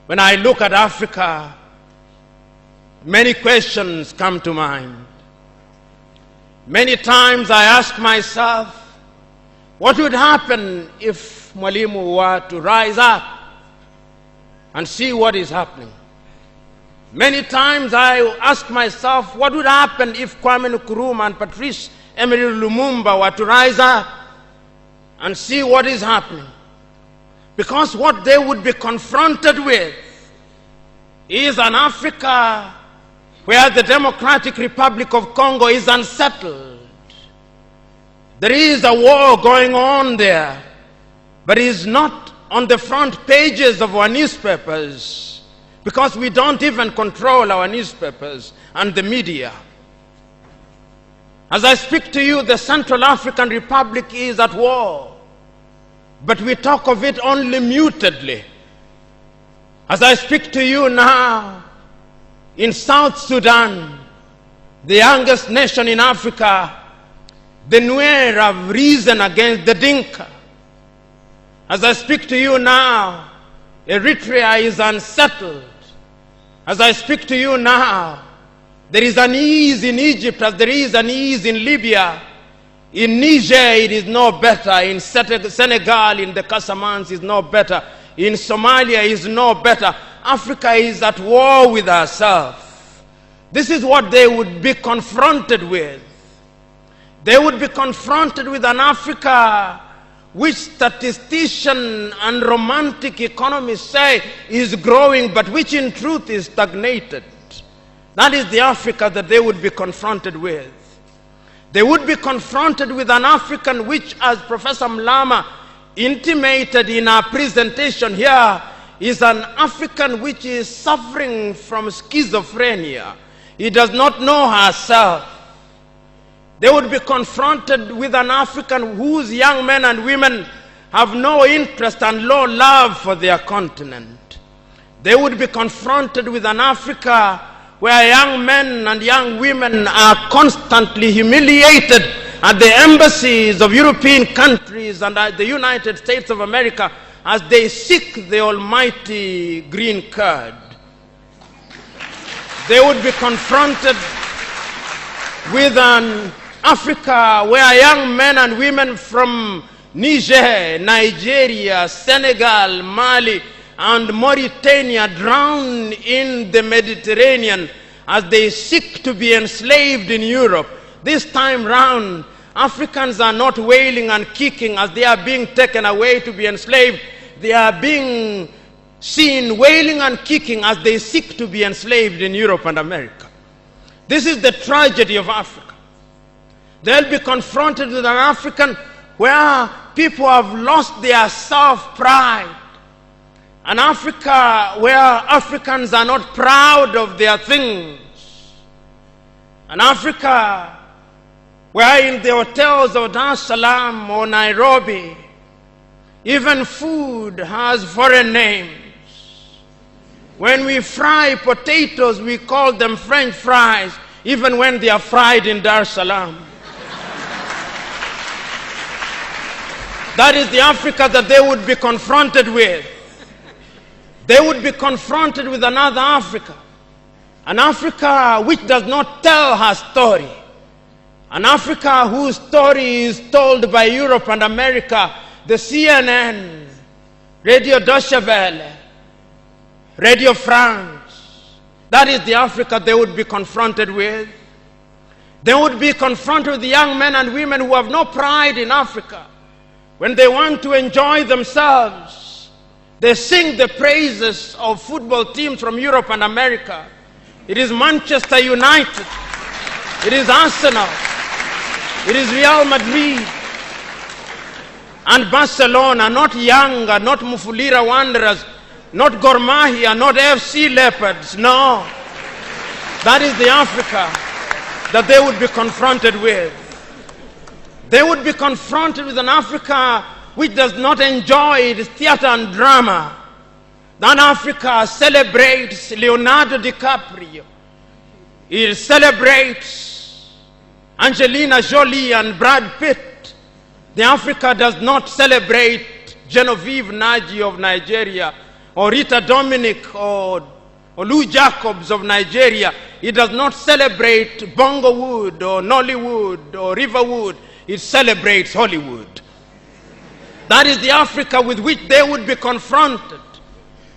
When I look at Africa, many questions come to mind. Many times I ask myself, what would happen if Mwalimu were to rise up and see what is happening? Many times I ask myself, what would happen if Kwame Nkrumah and Patrice Emery Lumumba were to rise up and see what is happening? Because what they would be confronted with is an Africa where the Democratic Republic of Congo is unsettled. There is a war going on there, but it is not on the front pages of our newspapers because we don't even control our newspapers and the media. As I speak to you, the Central African Republic is at war, but we talk of it only mutedly. As I speak to you now, in South Sudan, the youngest nation in Africa, the Nuer have risen against the Dinka. As I speak to you now, Eritrea is unsettled. As I speak to you now, there is an ease in Egypt as there is an ease in Libya. In Niger, it is no better. In Senegal, in the Casamance, is no better. In Somalia, is no better. Africa is at war with herself. This is what they would be confronted with. They would be confronted with an Africa which statisticians and romantic economists say is growing, but which in truth is stagnated. That is the Africa that they would be confronted with. They would be confronted with an African which, as Professor Mlama intimated in our presentation here, is an African which is suffering from schizophrenia. He does not know herself. They would be confronted with an African whose young men and women have no interest and low love for their continent. They would be confronted with an Africa where young men and young women are constantly humiliated at the embassies of European countries and at the United States of America as they seek the almighty green card. They would be confronted with an Africa where young men and women from Niger, Nigeria, Senegal, Mali, and Mauritania drown in the Mediterranean as they seek to be enslaved in Europe. This time round, Africans are not wailing and kicking as they are being taken away to be enslaved. They are being seen wailing and kicking as they seek to be enslaved in Europe and America. This is the tragedy of Africa. They'll be confronted with an African where people have lost their self-pride. An Africa where Africans are not proud of their things. An Africa where in the hotels of Dar es Salaam or Nairobi, even food has foreign names. When we fry potatoes, we call them French fries, even when they are fried in Dar es Salaam. That is the Africa that they would be confronted with. They would be confronted with another Africa. An Africa which does not tell her story. An Africa whose story is told by Europe and America, the CNN, Radio Deutsche Welle, Radio France. That is the Africa they would be confronted with. They would be confronted with the young men and women who have no pride in Africa. When they want to enjoy themselves, they sing the praises of football teams from Europe and America. It is Manchester United. It is Arsenal. It is Real Madrid. And Barcelona, not Yanga, not Mufulira Wanderers, not Gor Mahia, not FC Leopards. No. That is the Africa that they would be confronted with. They would be confronted with an Africa which does not enjoy its theater and drama. That Africa celebrates Leonardo DiCaprio. It celebrates Angelina Jolie and Brad Pitt. The Africa does not celebrate Genevieve Naji of Nigeria or Rita Dominic or Lou Jacobs of Nigeria. It does not celebrate Bongowood or Nollywood or Riverwood. It celebrates Hollywood. That is the Africa with which they would be confronted.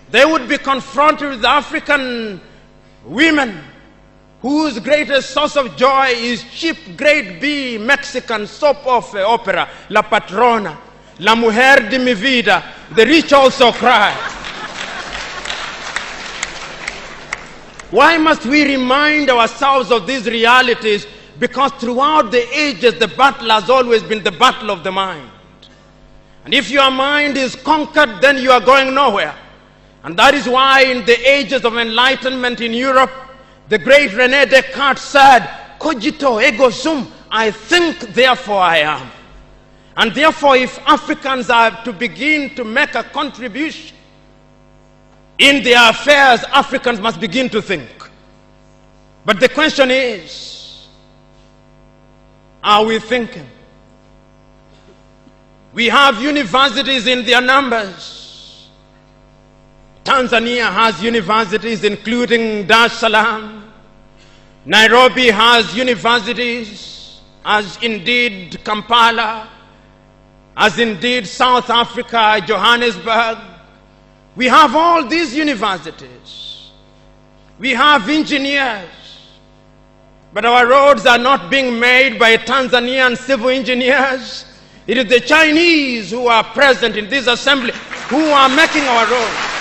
They would be confronted with African women whose greatest source of joy is cheap grade B Mexican soap opera, La Patrona, La Mujer de mi Vida, The Rich Also Cry. Why must we remind ourselves of these realities? Because throughout the ages, the battle has always been the battle of the mind. And if your mind is conquered, then you are going nowhere. And that is why in the ages of enlightenment in Europe, the great René Descartes said, cogito ergo sum, I think, therefore I am. And therefore, if Africans are to begin to make a contribution in their affairs, Africans must begin to think. But the question is, are we thinking? We have universities in their numbers. Tanzania has universities including Dar es Salaam. Nairobi has universities, as indeed Kampala, as indeed South Africa, Johannesburg. We have all these universities. We have engineers. But our roads are not being made by Tanzanian civil engineers. It is the Chinese who are present in this assembly who are making our roads.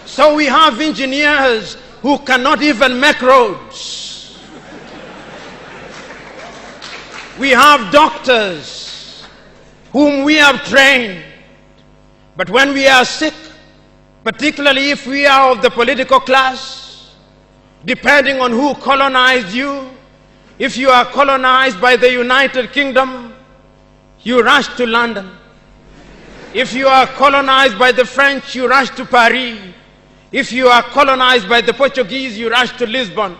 So we have engineers who cannot even make roads. We have doctors whom we have trained. But when we are sick, particularly if we are of the political class, depending on who colonized you, if you are colonized by the United Kingdom, you rush to London. If you are colonized by the French, you rush to Paris. If you are colonized by the Portuguese, you rush to Lisbon.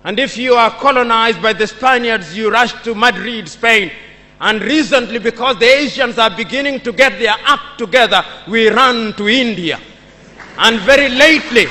And if you are colonized by the Spaniards, you rush to Madrid, Spain. And recently, because the Asians are beginning to get their act together, we run to India. And very lately,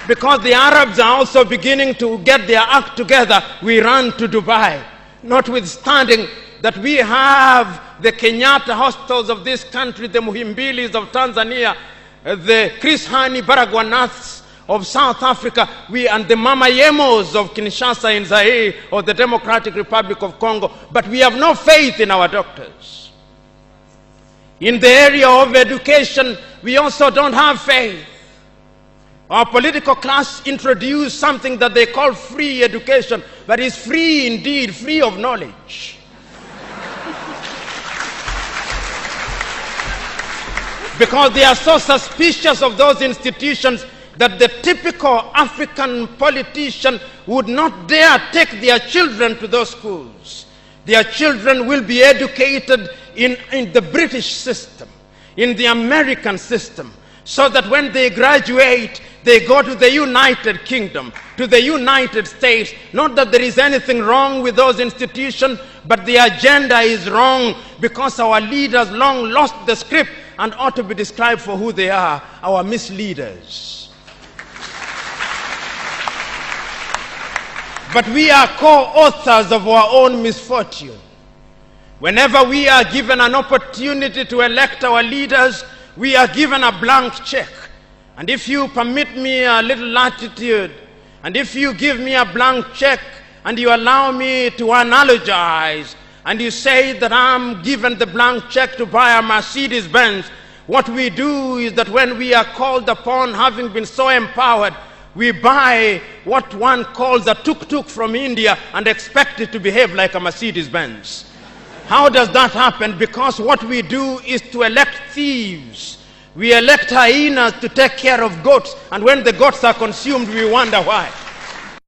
because the Arabs are also beginning to get their act together, we run to Dubai. Notwithstanding that we have the Kenyatta hostels of this country, the Muhimbilis of Tanzania, the Chris Hani Baragwanaths of South Africa, and the Mama Yemos of Kinshasa in Zaire or the Democratic Republic of Congo, but we have no faith in our doctors. In the area of education, we also don't have faith. Our political class introduced something that they call free education, but it's free indeed, free of knowledge. Because they are so suspicious of those institutions that the typical African politician would not dare take their children to those schools. Their children will be educated in the British system, in the American system, so that when they graduate, they go to the United Kingdom, to the United States. Not that there is anything wrong with those institutions, but the agenda is wrong because our leaders long lost the script and ought to be described for who they are, our misleaders. But we are co-authors of our own misfortune. Whenever we are given an opportunity to elect our leaders, we are given a blank check. And if you permit me a little latitude, and if you give me a blank check, and you allow me to analogize, and you say that I'm given the blank check to buy a Mercedes Benz, what we do is that when we are called upon, having been so empowered, we buy what one calls a tuk-tuk from India and expect it to behave like a Mercedes Benz. How does that happen? Because what we do is to elect thieves. We elect hyenas to take care of goats, and when the goats are consumed, we wonder why.